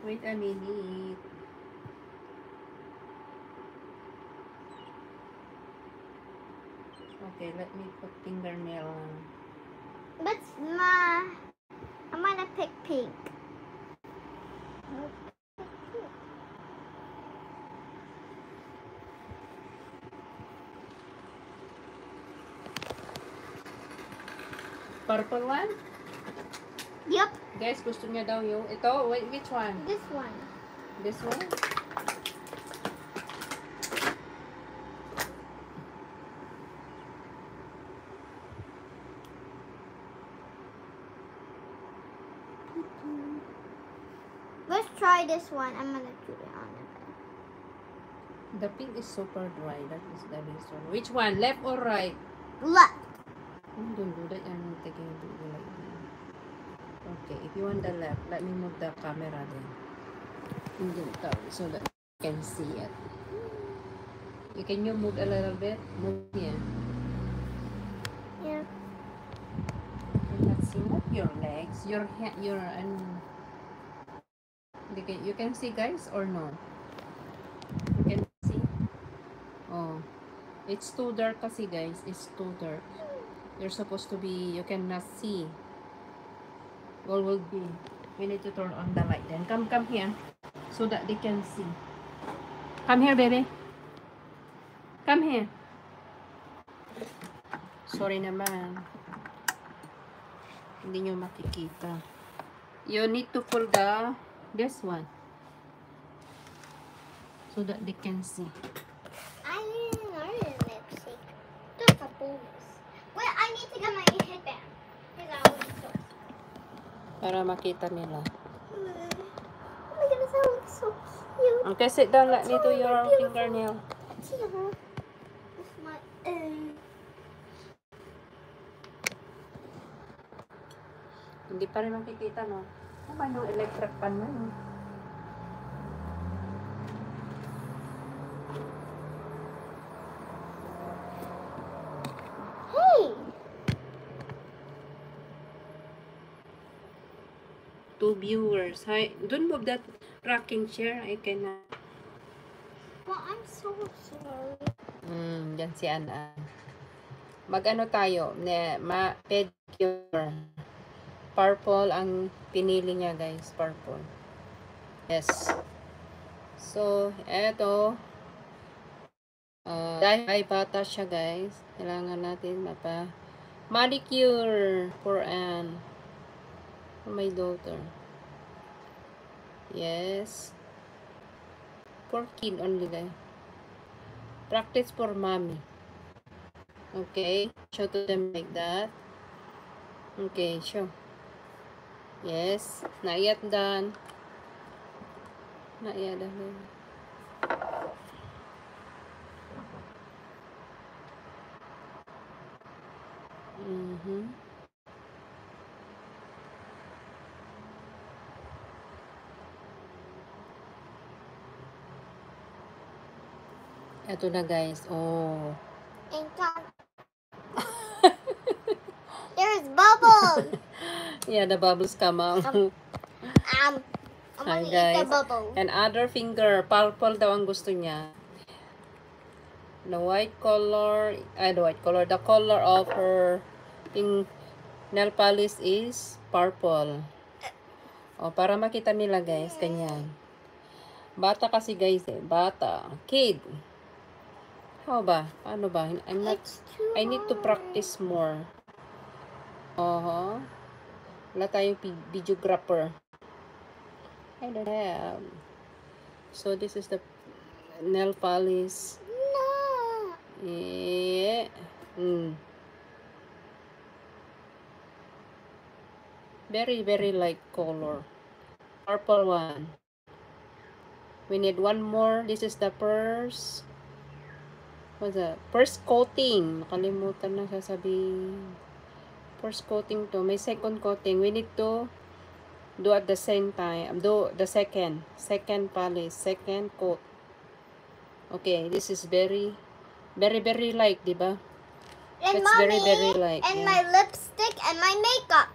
Wait a minute. Okay, let me put fingernail on. But I'm gonna pick pink. Purple one? Yep, Guys, gusto niya daw yung ito. Wait, which one? this one. This one? Let's try this one. I'm gonna put it on it. The pink is super dry. That is the reason. Which one? Left or right? Left. Don't do that. I'm taking it like that. Okay, if you want the left, let me move the camera then. So that you can see it. Can you move a little bit? Move here. Yeah. Let's see. Move your legs. Your hand. You can see, guys, or no? You can see. Oh, it's too dark kasi, guys. It's too dark. You're supposed to be. You cannot see. What will be? We need to turn on the light. Then come here, so that they can see. Come here, baby. Come here. Sorry naman. Hindi nyo makikita. You need to pull this one. So that they can see. I didn't know lipstick. Just a bonus. Wait, I need to get my headband. Here's our store. Para makita nila. Oh my goodness, that looks so cute. Okay, sit down. Let me do your fingernail. See her? With my Hindi pa rin makikita, no? Ano ba yung electric pan mo? No? Hey! 2 viewers. Hi. Don't move that rocking chair. I cannot. Well, I'm so sorry. Yan si Ana. Mag-ano tayo? Pedicure. Purple ang pinili niya, guys. Purple. Yes. So, eto. Dahil ay bata siya, guys. Kailangan natin manicure for my daughter. Yes. For kid only, guys. Practice for mommy. Okay. Show to them like that. Okay, show. Yes. Not yet done. Not yet done. Ito na, guys. Oh. There's bubbles. Yeah, the bubbles come out. I'm Hi, gonna eat guys. the bubble. And other finger, purple daw ang gusto niya. The white color, the color of her pink nail polish is purple. O, para makita nila, guys, kanyan. Bata kasi, guys, bata. Kid. How ba? Paano ba? I need to practice more. Wala tayong videographer. I don't have. So, this is the nail polish. No. Yeah. Very, very light color. Purple one. We need one more. This is the first. What's that? First coating. Nakalimutan na sasabihin. First coating to. May second coating. We need to do at the same time. Do the second polish. Second coat. Okay. This is very, very, very light, diba? And It's mommy, very, very light. and yeah. my lipstick and my makeup.